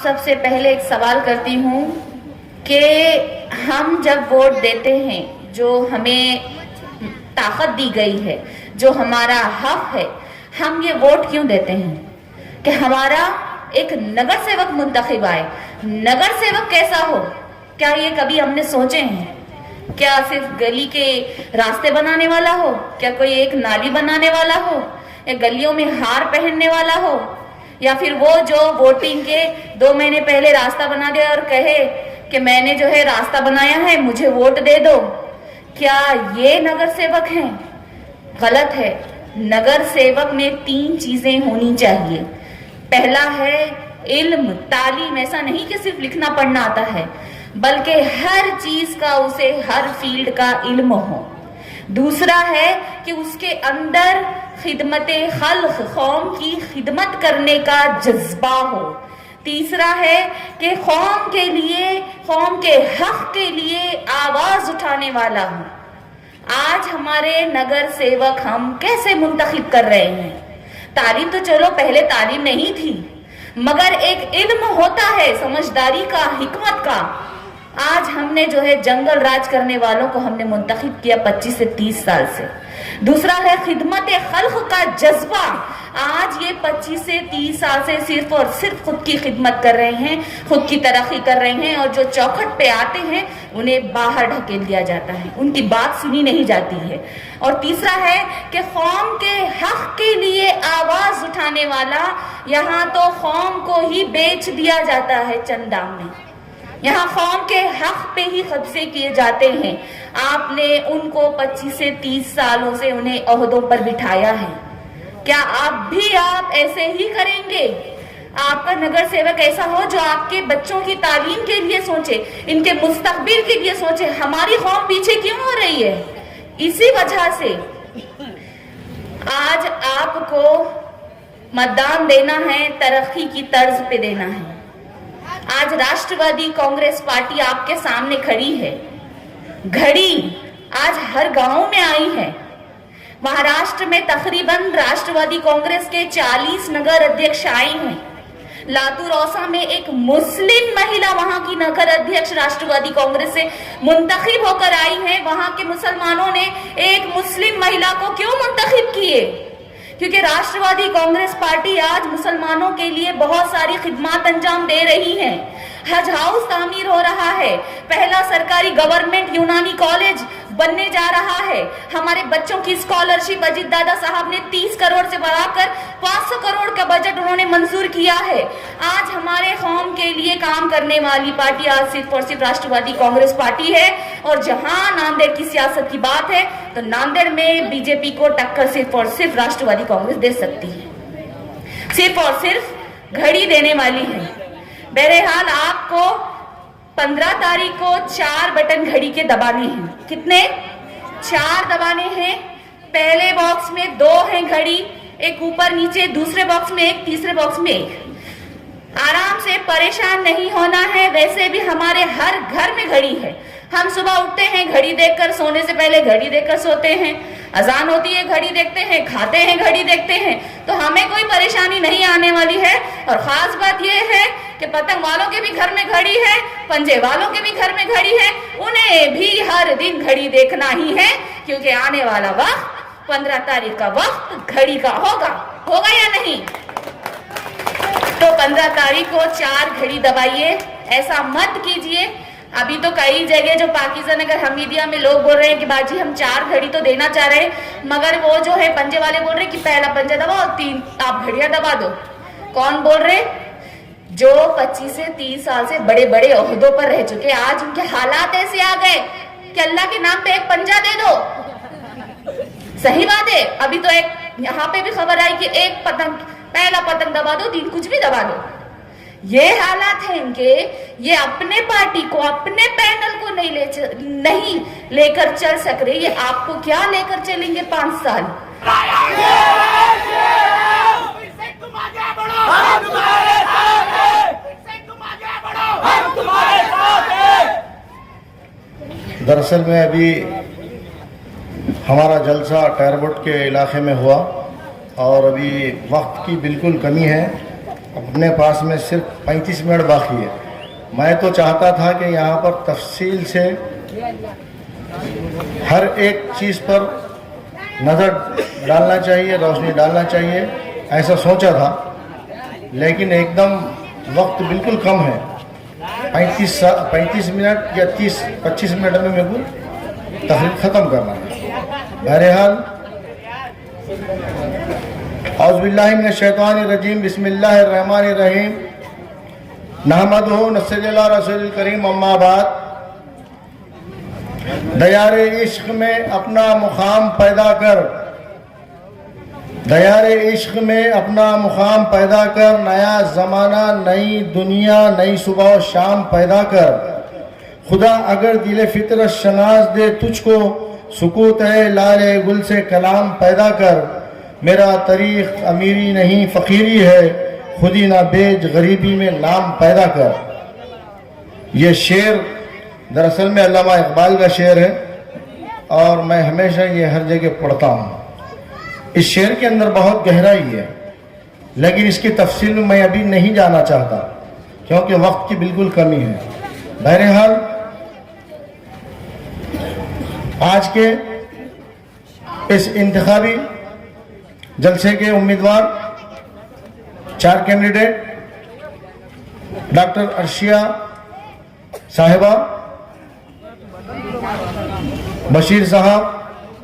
सबसे पहले एक सवाल करती हूँ कि हम जब वोट देते हैं, जो हमें ताकत दी गई है, जो हमारा हक है, हम ये वोट क्यों देते हैं कि हमारा एक नगर सेवक मुंतखब आए। नगर सेवक कैसा हो, क्या ये कभी हमने सोचे हैं? क्या सिर्फ गली के रास्ते बनाने वाला हो, क्या कोई एक नाली बनाने वाला हो, या गलियों में हार पहनने वाला हो, या फिर वो जो वोटिंग के 2 महीने पहले रास्ता बना दे और कहे कि मैंने जो है रास्ता बनाया है, मुझे वोट दे दो। क्या ये नगर सेवक हैं? गलत है। नगर सेवक में 3 चीजें होनी चाहिए। पहला है इल्म, तालीम। ऐसा नहीं कि सिर्फ लिखना पढ़ना आता है, बल्कि हर चीज का उसे हर फील्ड का इल्म हो। दूसरा है कि उसके अंदर खिदमते खल्क, कौम की खिदमत करने का जज्बा हो। तीसरा है कि कौम के लिए, कौम के हक के लिए आवाज उठाने वाला हो। आज हमारे नगर सेवक हम कैसे मुंतखब कर रहे हैं? तालीम तो चलो पहले तालीम नहीं थी, मगर एक इल्म होता है समझदारी का, हिकमत का। आज हमने जो है जंगल राज करने वालों को हमने मुंतखब किया 25 से 30 साल से। दूसरा है खिदमत खल्क का जज्बा। आज ये 25 से 30 साल से सिर्फ और सिर्फ खुद की खिदमत कर रहे हैं, खुद की तरक्की कर रहे हैं, और जो चौखट पे आते हैं उन्हें बाहर ढकेल दिया जाता है, उनकी बात सुनी नहीं जाती है। और तीसरा है कि कौम के हक के लिए आवाज उठाने वाला, यहाँ तो कौम को ही बेच दिया जाता है चंदा में। यहाँ कौम के हक पे ही कब्जे किए जाते हैं। आपने उनको 25 से 30 सालों से उन्हें ओहदों पर बिठाया है। क्या आप ऐसे ही करेंगे? आपका नगर सेवक ऐसा हो जो आपके बच्चों की तालीम के लिए सोचे, इनके मुस्तकबिल के लिए सोचे। हमारी कौम पीछे क्यों हो रही है? इसी वजह से आज आपको मतदान देना है, तरक्की की तर्ज पे देना है। आज राष्ट्रवादी कांग्रेस पार्टी आपके सामने खड़ी है। घड़ी आज हर गांव में आई है। महाराष्ट्र में तकरीबन राष्ट्रवादी कांग्रेस के 40 नगर अध्यक्ष आए हैं। लातूर औसा में एक मुस्लिम महिला वहां की नगर अध्यक्ष राष्ट्रवादी कांग्रेस से मुंतखब होकर आई है। वहां के मुसलमानों ने एक मुस्लिम महिला को क्यों मुंतखब किए? क्योंकि राष्ट्रवादी कांग्रेस पार्टी आज मुसलमानों के लिए बहुत सारी खिदमत अंजाम दे रही है। हज हाउस तामीर हो रहा है, पहला सरकारी गवर्नमेंट यूनानी कॉलेज बनने जा रहा है। हमारे बच्चों की स्कॉलरशिप अजीत दादा साहब ने 30 करोड़ से बढ़ाकर 500 करोड़ का बजट उन्होंने मंजूर किया है। आज हमारे कौम के लिए काम करने वाली पार्टी आज सिर्फ और सिर्फ राष्ट्रवादी कांग्रेस पार्टी है। और जहां नांदेड़ की सियासत की बात है तो नांदेड़ में बीजेपी को टक्कर सिर्फ और सिर्फ राष्ट्रवादी कांग्रेस दे सकती है, सिर्फ और सिर्फ घड़ी देने वाली है। बहरहाल आपको 15 तारीख को 4 बटन घड़ी के दबाने हैं। कितने? 4 दबाने हैं। पहले बॉक्स में 2 हैं घड़ी, एक ऊपर नीचे, दूसरे बॉक्स में 1, तीसरे बॉक्स में 1। आराम से, परेशान नहीं होना है। वैसे भी हमारे हर घर में घड़ी है। हम सुबह उठते हैं घड़ी देखकर, सोने से पहले घड़ी देखकर सोते हैं, अजान होती है घड़ी देखते हैं, खाते हैं घड़ी देखते हैं। तो हमें कोई परेशानी नहीं आने वाली है। और खास बात यह है कि पतंग वालों के भी घर में घड़ी है, पंजे वालों के भी घर में घड़ी है, उन्हें भी हर दिन घड़ी देखना ही है। क्योंकि आने वाला वक्त 15 तारीख का वक्त घड़ी का होगा या नहीं? तो 15 तारीख को 4 घड़ी दबाइए। ऐसा मत कीजिए। अभी तो कई जगह जो पाकिस्तान नगर हमीदिया में लोग बोल रहे हैं कि बाजी हम 4 घड़ी तो देना चाह रहे हैं, मगर वो जो है पंजे वाले बोल रहे हैं कि पहला पंजा दबाओ, 3 आप घड़ियां दबा दो। कौन बोल रहे? जो 25 से 30 साल से बड़े बड़े ओहदों पर रह चुके, आज उनके हालात ऐसे आ गए कि अल्लाह के नाम पे एक पंजा दे दो। सही बात है। अभी तो एक यहाँ पे भी खबर आई कि एक पतंग, पहला पतंग दबा दो, 3 कुछ भी दबा दो। ये हालात हैं इनके। ये अपने पार्टी को, अपने पैनल को नहीं लेकर चल सक रहे। ये आपको क्या लेकर चलेंगे 5 साल? दरअसल में अभी हमारा जलसा टायरबोट के इलाके में हुआ और अभी वक्त की बिल्कुल कमी है। अपने पास में सिर्फ 35 मिनट बाकी है। मैं तो चाहता था कि यहाँ पर तफसील से हर एक चीज़ पर नज़र डालना चाहिए, रोशनी डालना चाहिए, ऐसा सोचा था, लेकिन एकदम वक्त बिल्कुल कम है। 35 मिनट या 25 मिनट में मेरे को तकरीर ख़त्म करना है। बहरहाल औज़ुबिल्लाहि मिनश्शैतानिर्रजीम, बिस्मिल्लाहिर्रहमानिर्रहीम, नहमदुहु नस्तईनु अला रसूलिल करीम, अम्मा बाद। दयारे इश्क में अपना मुकाम पैदा कर, दयारे इश्क में अपना मुकाम पैदा कर, नया ज़माना, नई दुनिया, नई सुबह शाम पैदा कर। खुदा अगर दिल फितरत शनाज दे तुझको, सुकूत है लाले गुल से कलाम पैदा कर। मेरा तरीक़ अमीरी नहीं फ़कीरी है, खुदी ना बेच गरीबी में नाम पैदा कर। ये शेर दरअसल में अल्लामा इकबाल का शेर है और मैं हमेशा ये हर जगह पढ़ता हूँ। इस शेर के अंदर बहुत गहराई है, लेकिन इसकी तफसील में मैं अभी नहीं जाना चाहता क्योंकि वक्त की बिल्कुल कमी है। बहरहाल आज के इस इंतखाबी जलसे के उम्मीदवार 4 कैंडिडेट डॉक्टर अर्शिया साहिबा, बशीर साहब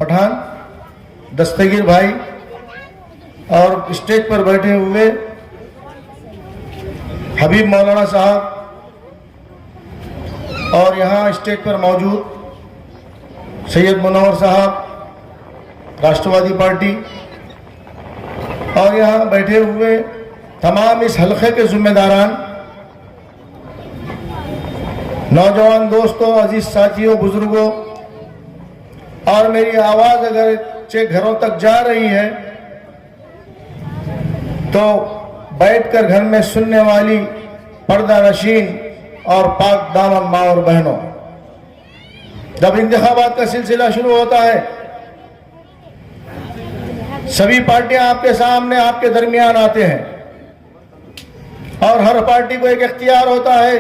पठान, दस्तगीर भाई और स्टेज पर बैठे हुए हबीब मौलाना साहब और यहाँ स्टेज पर मौजूद सैयद मुनव्वर साहब राष्ट्रवादी पार्टी और यहाँ बैठे हुए तमाम इस हलक़े के ज़िम्मेदारान, नौजवान दोस्तों, अजीज साथियों, बुजुर्गों, और मेरी आवाज़ अगर घरों तक जा रही है तो बैठकर घर में सुनने वाली पर्दा नशीन और पाक दामन माँ और बहनों, जब इंतखाबात का सिलसिला शुरू होता है सभी पार्टियां आपके सामने, आपके दरमियान आते हैं और हर पार्टी को एक इख्तियार होता है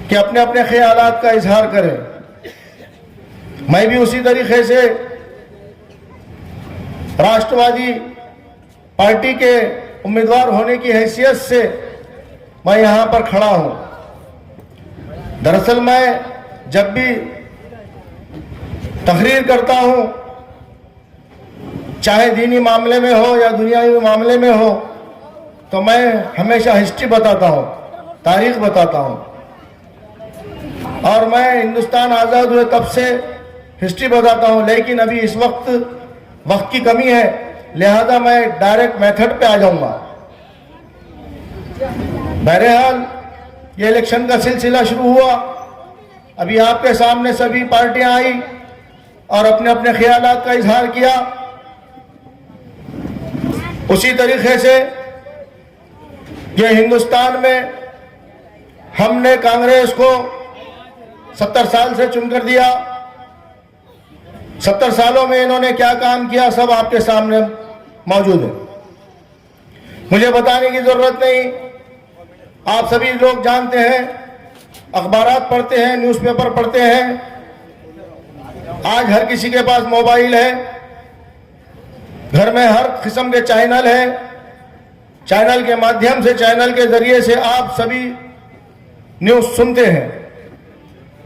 कि अपने अपने ख्यालात का इजहार करें। मैं भी उसी तरीके से राष्ट्रवादी पार्टी के उम्मीदवार होने की हैसियत से मैं यहाँ पर खड़ा हूँ। दरअसल मैं जब भी तकरीर करता हूँ, चाहे दीनी मामले में हो या दुनियावी मामले में हो, तो मैं हमेशा हिस्ट्री बताता हूँ, तारीख बताता हूँ। और मैं हिंदुस्तान आज़ाद हुए तब से हिस्ट्री बताता हूँ, लेकिन अभी इस वक्त की कमी है, लिहाजा मैं डायरेक्ट मेथड पे आ जाऊंगा। बहरहाल ये इलेक्शन का सिलसिला शुरू हुआ, अभी आपके सामने सभी पार्टियां आई और अपने अपने ख्यालात का इजहार किया। उसी तरीके से ये हिंदुस्तान में हमने कांग्रेस को 70 साल से चुनकर दिया। 70 सालों में इन्होंने क्या काम किया सब आपके सामने मौजूद है, मुझे बताने की जरूरत नहीं। आप सभी लोग जानते हैं, अखबारात पढ़ते हैं, न्यूज़पेपर पढ़ते हैं। आज हर किसी के पास मोबाइल है, घर में हर किस्म के चैनल है। चैनल के माध्यम से, चैनल के जरिए से आप सभी न्यूज़ सुनते हैं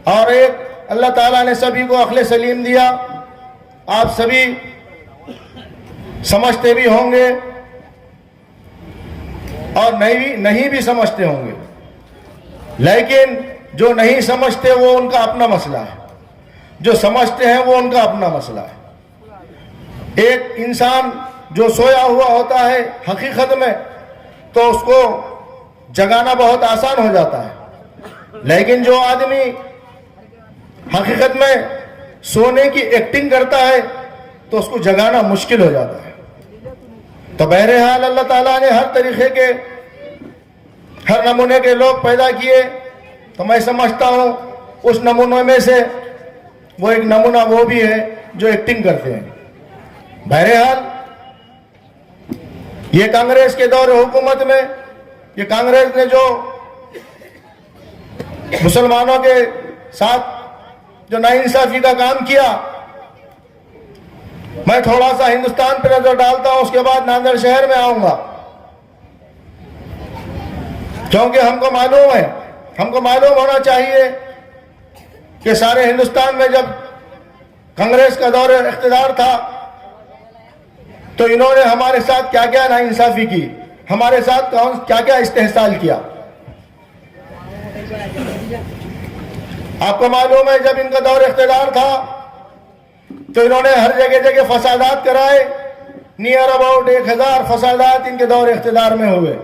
और एक अल्लाह ताला ने सभी को अक्ल सलीम दिया। आप सभी समझते भी होंगे और नहीं भी समझते होंगे, लेकिन जो नहीं समझते वो उनका अपना मसला है, जो समझते हैं वो उनका अपना मसला है। एक इंसान जो सोया हुआ होता है हकीकत में, तो उसको जगाना बहुत आसान हो जाता है, लेकिन जो आदमी हकीकत में सोने की एक्टिंग करता है तो उसको जगाना मुश्किल हो जाता है। तो बहरहाल अल्लाह ताला ने हर तरीके के, हर नमूने के लोग पैदा किए, तो मैं समझता हूँ उस नमूनों में से वो एक नमूना वो भी है जो एक्टिंग करते हैं। बहरहाल ये कांग्रेस के दौर हुकूमत में ये कांग्रेस ने जो मुसलमानों के साथ जो नाइंसाफी का काम किया, मैं थोड़ा सा हिंदुस्तान पर नजर डालता हूं, उसके बाद नांदेड़ शहर में आऊंगा, क्योंकि हमको मालूम होना चाहिए कि सारे हिंदुस्तान में जब कांग्रेस का दौर इख्तिदार था तो इन्होंने हमारे साथ क्या क्या नाइंसाफी की, हमारे साथ क्या क्या इस्तेहसाल किया। आपको मालूम है जब इनका दौर इख्तिदार था तो इन्होंने हर जगह फसादात कराए। नियर अबाउट 1000 फसादात इनके दौर इख्तिदार में हुए।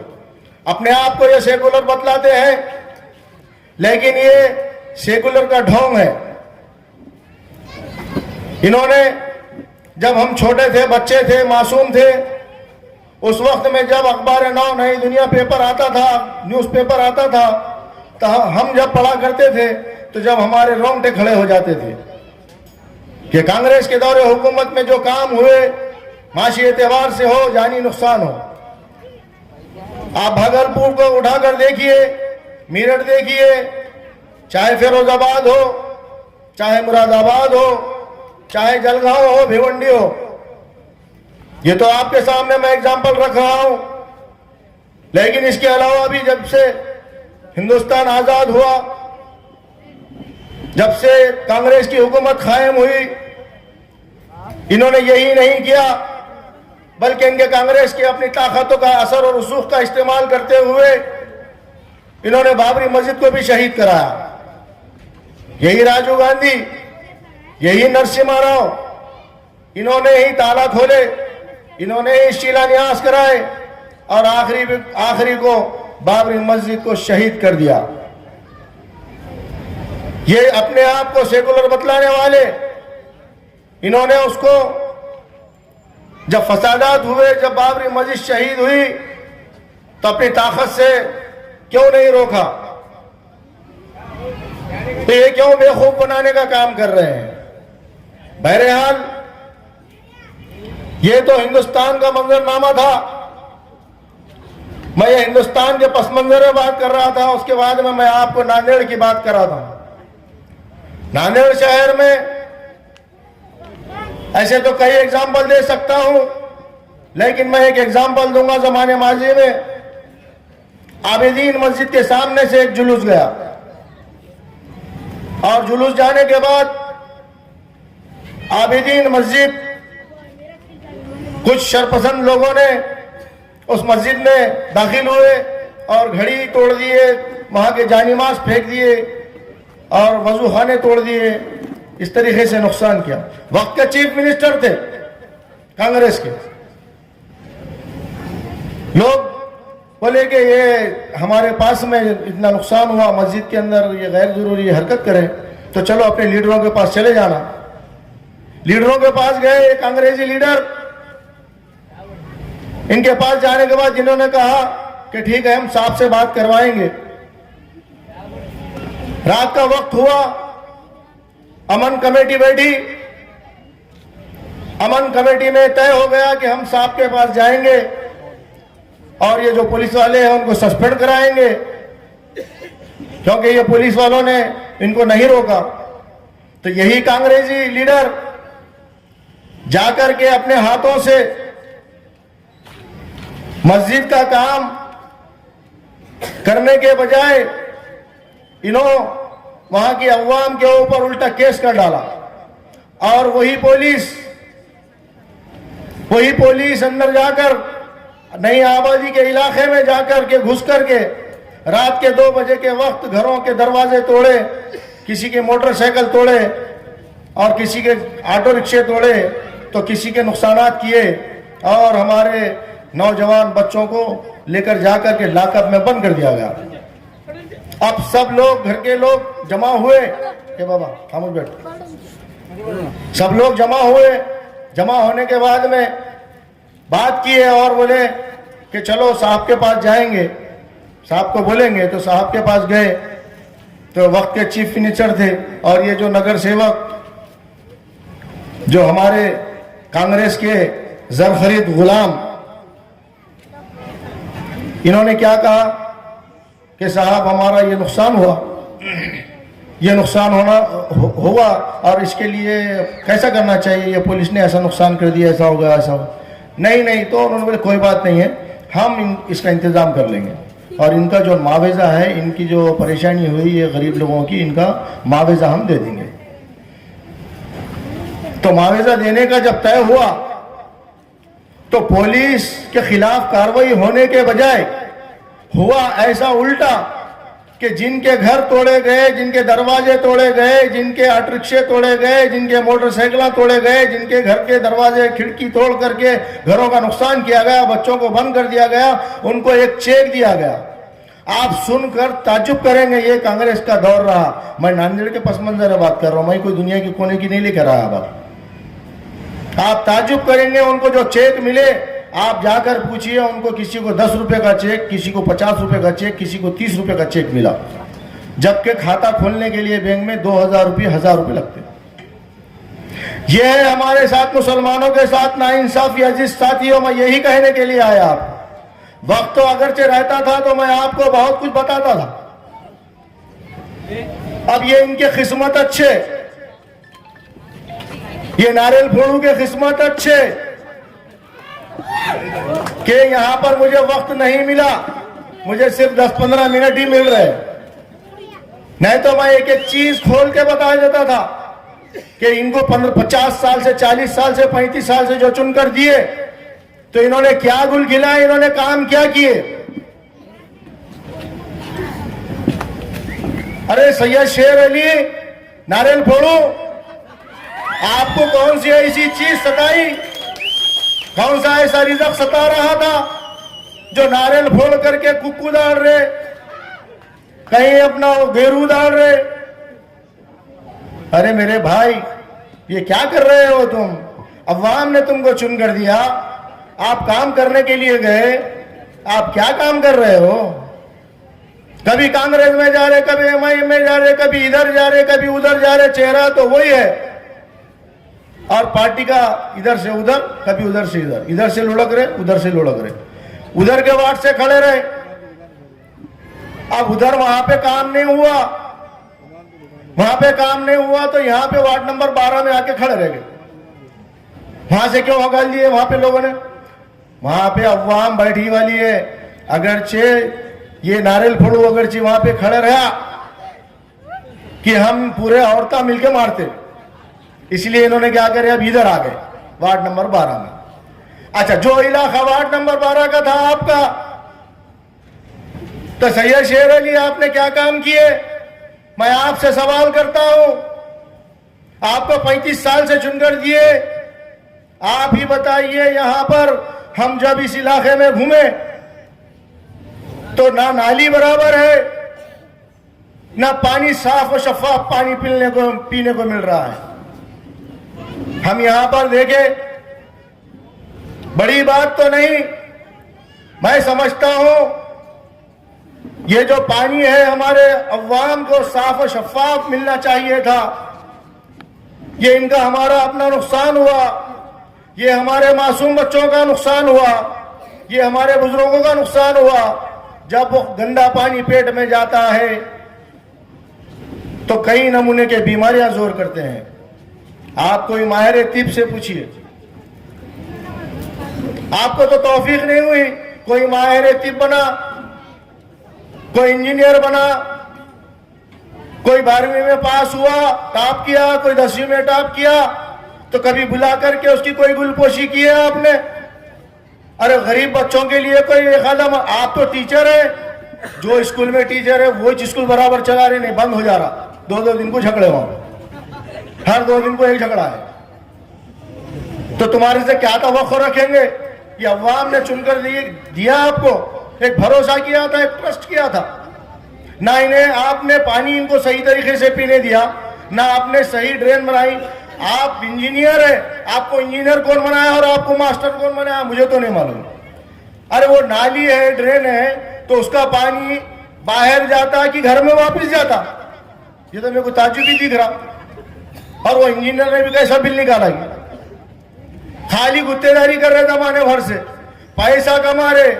अपने आप को ये सेकुलर बतलाते हैं, लेकिन ये सेकुलर का ढोंग है। इन्होंने जब हम छोटे थे, बच्चे थे, मासूम थे, उस वक्त में जब अखबार नौ नई दुनिया पेपर आता था, न्यूज़पेपर आता था, तो हम जब पढ़ा करते थे तो जब हमारे रोंगटे खड़े हो जाते थे कि कांग्रेस के दौरे हुकूमत में जो काम हुए, माशी एतबार से हो, जानी नुकसान हो। आप भागलपुर को उठाकर देखिए, मेरठ देखिए, चाहे फिरोजाबाद हो, चाहे मुरादाबाद हो, चाहे जलगांव हो, भिवंडी हो, ये तो आपके सामने मैं एग्जाम्पल रख रहा हूं। लेकिन इसके अलावा भी जब से हिंदुस्तान आजाद हुआ, जब से कांग्रेस की हुकूमत कायम हुई, इन्होंने यही नहीं किया बल्कि इनके कांग्रेस की अपनी ताकतों का असर और रसूख का इस्तेमाल करते हुए इन्होंने बाबरी मस्जिद को भी शहीद कराया। यही राजीव गांधी, यही नरसिम्हा राव, इन्होंने ही ताला खोले, इन्होंने ही शिलान्यास कराए और आखिरी को बाबरी मस्जिद को शहीद कर दिया। ये अपने आप को सेकुलर बतलाने वाले, इन्होंने उसको जब फसादात हुए, जब बाबरी मस्जिद शहीद हुई, तो अपनी ताकत से क्यों नहीं रोका? तो ये क्यों बेवकूफ बनाने का काम कर रहे हैं? बहरहाल ये तो हिंदुस्तान का मंजरनामा था। मैं ये हिंदुस्तान के पस मंजर में बात कर रहा था, उसके बाद में मैं आपको नांदेड़ की बात कर रहा था। नांदेड़ शहर में ऐसे तो कई एग्जाम्पल दे सकता हूं, लेकिन मैं एक एग्जाम्पल दूंगा। जमाने माजी में आबिदीन मस्जिद के सामने से एक जुलूस गया और जुलूस जाने के बाद आबिदीन मस्जिद, कुछ शरपसंद लोगों ने उस मस्जिद में दाखिल हुए और घड़ी तोड़ दिए, वहां के जानिमाज फेंक दिए और वजू खाने तोड़ दिए। इस तरीके से नुकसान किया। वक्त के चीफ मिनिस्टर थे कांग्रेस के लोग, बोले कि ये हमारे पास में इतना नुकसान हुआ मस्जिद के अंदर, ये गैर जरूरी हरकत करें, तो चलो अपने लीडरों के पास चले जाना। लीडरों के पास गए, एक अंग्रेजी लीडर, इनके पास जाने के बाद जिन्होंने कहा कि ठीक है हम साहब से बात करवाएंगे। रात का वक्त हुआ, अमन कमेटी बैठी, अमन कमेटी में तय हो गया कि हम साहब के पास जाएंगे और ये जो पुलिस वाले हैं उनको सस्पेंड कराएंगे, क्योंकि ये पुलिस वालों ने इनको नहीं रोका। तो यही कांग्रेसी लीडर जाकर के अपने हाथों से मस्जिद का काम करने के बजाय इन्होंने वहां की अवाम के ऊपर उल्टा केस कर डाला। और वही पुलिस अंदर जाकर नई आबादी के इलाके में जाकर के घुस करके रात के 2 बजे के वक्त घरों के दरवाजे तोड़े, किसी के मोटरसाइकिल तोड़े और किसी के ऑटो रिक्शे तोड़े, तो किसी के नुकसानात किए और हमारे नौजवान बच्चों को लेकर जाकर के लॉकअप में बंद कर दिया गया। अब सब लोग, घर के लोग जमा हुए, ए बाबा खामोश बैठ, सब लोग जमा हुए। जमा होने के बाद में बात की है और बोले कि चलो साहब के पास जाएंगे, साहब को बोलेंगे। तो साहब के पास गए तो वक्त के चीफ मिनिस्टर थे और ये जो नगर सेवक जो हमारे कांग्रेस के जरखरीद गुलाम इन्होंने क्या कहा कि साहब हमारा ये नुकसान हुआ, ये नुकसान हुआ और इसके लिए कैसा करना चाहिए, ये पुलिस ने ऐसा नुकसान कर दिया, ऐसा हो गया, ऐसा हो। नहीं तो उन्होंने बोले कोई बात नहीं है, हम इसका इंतज़ाम कर लेंगे और इनका जो मुआवजा है, इनकी जो परेशानी हुई है गरीब लोगों की, इनका मुआवजा हम दे देंगे। तो मुआवजा देने का जब तय हुआ तो पुलिस के खिलाफ कार्रवाई होने के बजाय हुआ ऐसा उल्टा कि जिनके घर तोड़े गए, जिनके दरवाजे तोड़े गए, जिनके ऑटो रिक्शे तोड़े गए, जिनके मोटरसाइकिल तोड़े गए, जिनके घर के दरवाजे खिड़की तोड़ करके घरों का नुकसान किया गया, बच्चों को बंद कर दिया गया, उनको एक चेक दिया गया। आप सुनकर ताज्जुब करेंगे, ये कांग्रेस का दौर रहा। मैं नांदेड़ के पस मंजर में बात कर रहा हूं, मैं कोई दुनिया की कोने की नहीं लेकर आया। अब आप ताज्जुब करेंगे, उनको जो चेक मिले, आप जाकर पूछिए उनको, किसी को 10 रुपए का चेक, किसी को 50 रुपए का चेक, किसी को 30 रुपए का चेक मिला, जबकि खाता खोलने के लिए बैंक में 2000 रुपये 1000 रुपये लगते। यह है हमारे साथ, मुसलमानों के साथ नाइंसाफी। अजीज साथियों, मैं यही कहने के लिए आया। आप वक्त तो अगरचे रहता था तो मैं आपको बहुत कुछ बताता था। अब ये इनके किस्मत अच्छे, ये नारियल फोड़ू के किस्मत अच्छे कि यहां पर मुझे वक्त नहीं मिला, मुझे सिर्फ 10-15 मिनट ही मिल रहे। नहीं तो मैं एक एक चीज खोल के बता देता था कि इनको 50 साल से, 40 साल से, 35 साल से जो चुनकर दिए, तो इन्होंने क्या गुल खिलाए, इन्होंने काम क्या किए। अरे सैयद शेर अली, नारियल फोड़ू, आपको कौन सी ऐसी चीज सताई, कौन सा ऐसा रिज़्क़ सता रहा था जो नारियल फोड़ करके कुक्कू डाल रहे, कहीं अपना गेरू डाल रहे। अरे मेरे भाई, ये क्या कर रहे हो तुम? अवाम ने तुमको चुन कर दिया, आप काम करने के लिए गए, आप क्या काम कर रहे हो? कभी कांग्रेस में जा रहे, कभी एमआईएम में जा रहे, कभी इधर जा रहे, कभी उधर जा रहे। चेहरा तो वही है और पार्टी का इधर से उधर, कभी उधर से इधर, इधर से लुढ़क रहे, उधर से लुढ़क रहे, उधर के वार्ड से खड़े रहे। अब उधर वहां पे काम नहीं हुआ, वहां पे काम नहीं हुआ तो यहां पे वार्ड नंबर 12 में आके खड़े रह गए। वहां से क्यों हगाल दिए वहां पे लोगों ने? वहां पे अवाम बैठी वाली है। अगरचे ये नारियल फोड़ू अगरचे वहां पे खड़े रहा कि हम पूरे औरतें मिलके मारते, इसलिए इन्होंने क्या करे, अब इधर आ गए वार्ड नंबर 12 में। अच्छा, जो इलाका वार्ड नंबर 12 का था आपका, तो सैयद शेर अली आपने क्या काम किए? मैं आपसे सवाल करता हूं, आपको 35 साल से चुनकर दिए, आप ही बताइए। यहां पर हम जब इस इलाके में घूमे तो ना नाली बराबर है, ना पानी साफ और शफाफ पानी पीने को मिल रहा है। हम यहां पर देखे, बड़ी बात तो नहीं, मैं समझता हूं ये जो पानी है हमारे अवाम को साफ और शफाफ मिलना चाहिए था। ये इनका हमारा अपना नुकसान हुआ, ये हमारे मासूम बच्चों का नुकसान हुआ, ये हमारे बुजुर्गों का नुकसान हुआ। जब वो गंदा पानी पेट में जाता है तो कई नमूने के बीमारियां जोर करते हैं। आप कोई माहिर तिब से पूछिए, आपको तो तौफीक नहीं हुई, कोई माहिर तिब बना, कोई इंजीनियर बना, कोई 12वीं में पास हुआ, टॉप किया, कोई 10वीं में टॉप किया, तो कभी बुला करके उसकी कोई गुलपोशी की है आपने? अरे गरीब बच्चों के लिए कोई कदम? आप तो टीचर है, जो स्कूल में टीचर है वो स्कूल बराबर चला रहे नहीं, बंद हो जा रहा। 2-2 दिन को झगड़े वहां, हर 2 दिन को एक झगड़ा है। तो तुम्हारे से क्या तवक्को रखेंगे? ये अवाम ने चुनकर दिया आपको, एक भरोसा किया था, एक ट्रस्ट किया था। ना इन्हें आपने पानी इनको सही तरीके से पीने दिया, ना आपने सही ड्रेन बनाई। आप इंजीनियर है, आपको इंजीनियर कौन बनाया और आपको मास्टर कौन बनाया मुझे तो नहीं मालूम। अरे वो नाली है, ड्रेन है, तो उसका पानी बाहर जाता कि घर में वापस जाता? ये तो मेरे को ताज्जुब ही दिख रहा। और वो इंजीनियर ने भी कैसा बिल निकाला, खाली गुत्तेदारी कर रहे जमाने भर से, पैसा कमा रहे।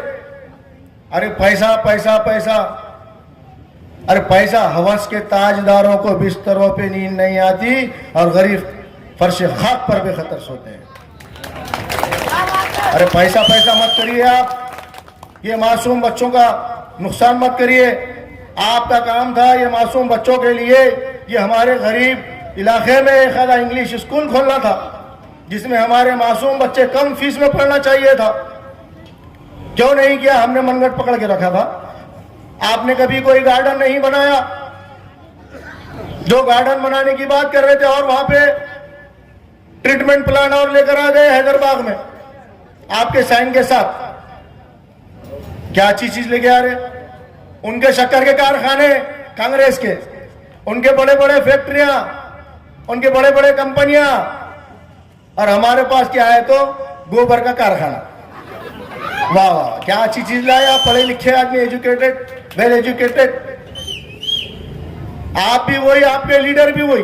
अरे पैसा पैसा पैसा, अरे पैसा हवस के ताजदारों को बिस्तरों पे नींद नहीं आती और गरीब फर्श खाक पर बेखतर सोते हैं। अरे पैसा पैसा मत करिए आप, ये मासूम बच्चों का नुकसान मत करिए। आपका काम था ये मासूम बच्चों के लिए, ये हमारे गरीब इलाके में एक आधा इंग्लिश स्कूल खोलना था जिसमें हमारे मासूम बच्चे कम फीस में पढ़ना चाहिए था। क्यों नहीं किया? हमने मनगढ़ पकड़ के रखा था। आपने कभी कोई गार्डन नहीं बनाया। जो गार्डन बनाने की बात कर रहे थे और वहां पे ट्रीटमेंट प्लांट और लेकर आ गए हैदराबाद में आपके साइन के साथ। क्या अच्छी चीज लेके आ रहे? उनके शक्कर के कारखाने कांग्रेस के, उनके बड़े बड़े फैक्ट्रियां, उनके बड़े बड़े कंपनियां, और हमारे पास क्या है तो गोबर का कारखाना। वाह वाह, क्या अच्छी चीज लाया। पढ़े लिखे आदमी, एजुकेटेड, वेल एजुकेटेड। आप भी वही, आपके लीडर भी वही।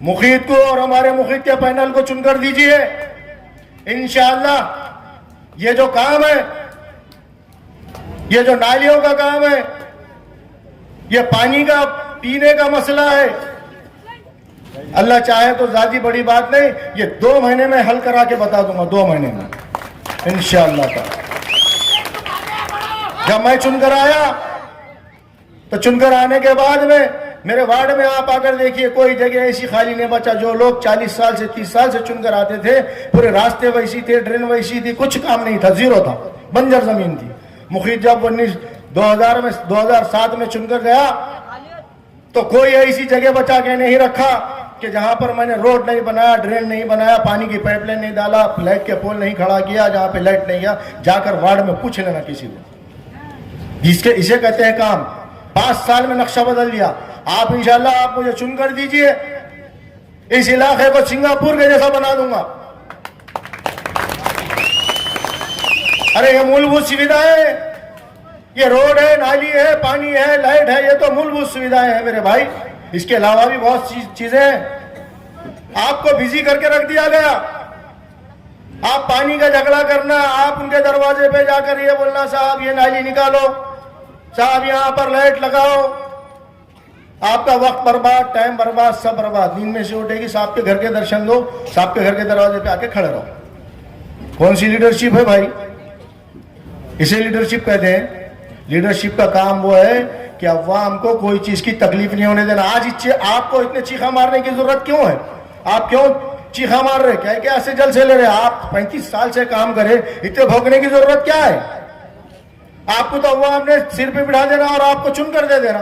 मुखीद को और हमारे मुखीद के पैनल को चुनकर दीजिए। इंशाअल्लाह ये जो काम है, ये जो नालियों का काम है, ये पानी का पीने का मसला है, अल्लाह चाहे तो ज्यादा बड़ी बात नहीं, ये 2 महीने में हल करा के बता दूंगा। 2 महीने में इंशाअल्लाह। जब मैं चुनकर आया तो चुनकर आने के बाद में मेरे वार्ड में आप आकर देखिए, कोई जगह ऐसी खाली नहीं बचा। जो लोग 40 साल से 30 साल से चुनकर आते थे, पूरे रास्ते वैसी थे, ड्रेन वैसी थी, कुछ काम नहीं था, जीरो था, बंजर जमीन थी। मुखीद जब 2007 में चुनकर गया तो कोई ऐसी जगह बचा के नहीं रखा कि जहां पर मैंने रोड नहीं बनाया, ड्रेन नहीं बनाया, पानी की पाइपलाइन नहीं डाला, लाइट के पोल नहीं खड़ा किया, जहां पे लाइट नहीं गया। जाकर वार्ड में पूछ लेना किसी को, जिसके इसे कहते हैं काम। 5 साल में नक्शा बदल दिया। आप इंशाल्लाह आप मुझे चुनकर दीजिए, इस इलाके को सिंगापुर के जैसा बना दूंगा। अरे ये मूलभूत सुविधाएं, ये रोड है, नाली है, पानी है, लाइट है, ये तो मूलभूत सुविधाएं हैं मेरे भाई। इसके अलावा भी बहुत चीजें हैं। आपको बिजी करके रख दिया गया। आप पानी का झगड़ा करना, आप उनके दरवाजे पे जाकर ये बोलना, साहब ये नाली निकालो, साहब यहां पर लाइट लगाओ। आपका वक्त बर्बाद, टाइम बर्बाद, सब बर्बाद। नींद में से उठेगी, साहब के घर के दर्शन दो, साहब के घर के दरवाजे पे आके खड़े रहो। कौन सी लीडरशिप है भाई? इसे लीडरशिप कहते हैं। लीडरशिप का काम वो है कि अवाम को कोई चीज की तकलीफ नहीं होने देना। आज आपको इतने चीखा मारने की जरूरत क्यों है? आप क्यों चीखा मार रहे? क्या क्या ऐसे जल से ले रहे? आप 35 साल से काम करे, इतने भोगने की जरूरत क्या है? आपको तो अवाम ने सिर पे बिठा देना और आपको चुन कर दे देना,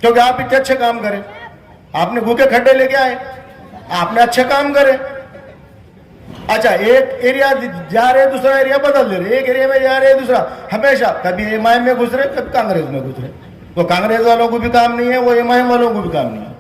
क्योंकि आप इतने अच्छे काम करें। आपने भूखे खड्डे लेके आए, आपने अच्छे काम करे। अच्छा, एक एरिया जा रहे, दूसरा एरिया बदल दे रहे, एक एरिया में जा रहे, दूसरा। हमेशा कभी एमआईएम में घुस रहे, कभी कांग्रेस में घुस रहे। तो कांग्रेस वालों को भी काम नहीं है, वो एमआईएम वालों को भी काम नहीं है।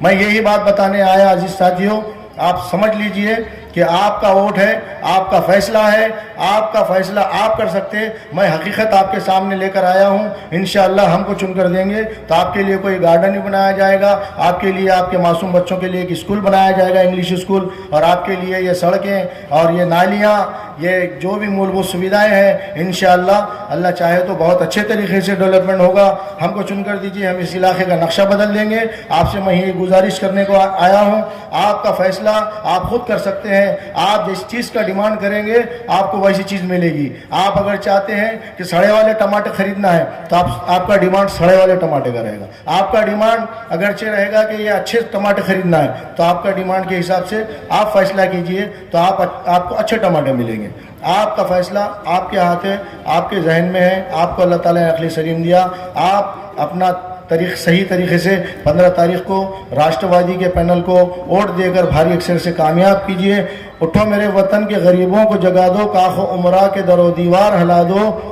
मैं यही बात बताने आया अजीज साथियों, आप समझ लीजिए कि आपका वोट है, आपका फैसला है, आपका फैसला आप कर सकते हैं। मैं हकीकत आपके सामने लेकर आया हूं। इंशाअल्लाह हमको चुनकर देंगे तो आपके लिए कोई गार्डन भी बनाया जाएगा, आपके लिए, आपके मासूम बच्चों के लिए एक स्कूल बनाया जाएगा, इंग्लिश स्कूल, और आपके लिए ये सड़कें और ये नालियाँ, ये जो भी मूलभूत सुविधाएं हैं, इंशाअल्लाह अल्लाह चाहे तो बहुत अच्छे तरीके से डेवलपमेंट होगा। हमको चुनकर दीजिए, हम इस इलाके का नक्शा बदल देंगे। आपसे मैं ये गुजारिश करने को आया हूँ, आपका फैसला आप खुद कर सकते हैं। आप जिस चीज का डिमांड करेंगे आपको वैसी चीज मिलेगी। आप अगर चाहते हैं कि सड़े वाले टमाटर खरीदना है तो आपका डिमांड सड़े वाले टमाटर का रहेगा। आपका डिमांड अगरचे रहेगा कि ये अच्छे टमाटर खरीदना है तो आपका डिमांड के हिसाब से आप फैसला कीजिए तो आपको अच्छे टमाटर मिलेंगे। आपका फैसला आपके हाथ है, आपके जहन में है। आपको अल्लाह ताला ने अक्ल सलीम दिया। आप अपना सही तरीके से 15 तारीख को राष्ट्रवादी के पैनल को वोट देकर भारी अक्षर से कामयाब कीजिए। उठो मेरे वतन के गरीबों को जगा दो, काखो उमरा के दरो दीवार हिला दो।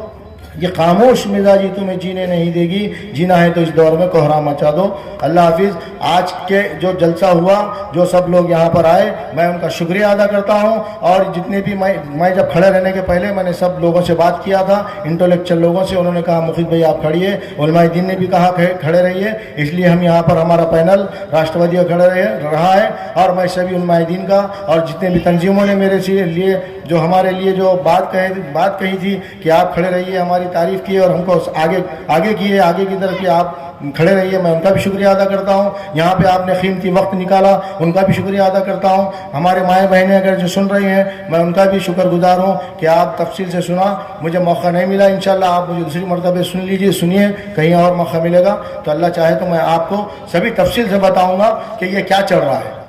ये खामोश मिजाजी तुम्हें जीने नहीं देगी, जीना है तो इस दौर में कोहरा मचा दो। अल्लाह हाफिज़। आज के जो जलसा हुआ, जो सब लोग यहाँ पर आए, मैं उनका शुक्रिया अदा करता हूँ। और जितने भी मैं जब खड़े रहने के पहले मैंने सब लोगों से बात किया था, इंटेलेक्चुअल लोगों से, उन्होंने कहा मुखीद भाई आप खड़िए, उलमाए दीन ने भी कहा खड़े रहिए। इसलिए हम यहाँ पर हमारा पैनल राष्ट्रवादी का खड़े रहा है। और मैं सभी उलमाए दीन का और जितने भी तंजीमों ने मेरे से लिए जो हमारे लिए जो बात कही थी कि आप खड़े रहिए हमारे हमारी तारीफ़ की और हमको आगे आगे किए, आगे की तरफ आप खड़े रहिए, मैं उनका भी शुक्रिया अदा करता हूँ। यहाँ पे आपने कीमती वक्त निकाला, उनका भी शुक्रिया अदा करता हूँ। हमारे माएँ बहनें अगर जो सुन रही हैं, मैं उनका भी शुक्रगुजार हूँ कि आप तफसील से सुना, मुझे मौका नहीं मिला। इंशाल्लाह आप मुझे दूसरी मरतबे सुन लीजिए, सुनिए, कहीं और मौका मिलेगा तो अल्लाह चाहे तो मैं आपको सभी तफसील से बताऊँगा कि ये क्या चल रहा है।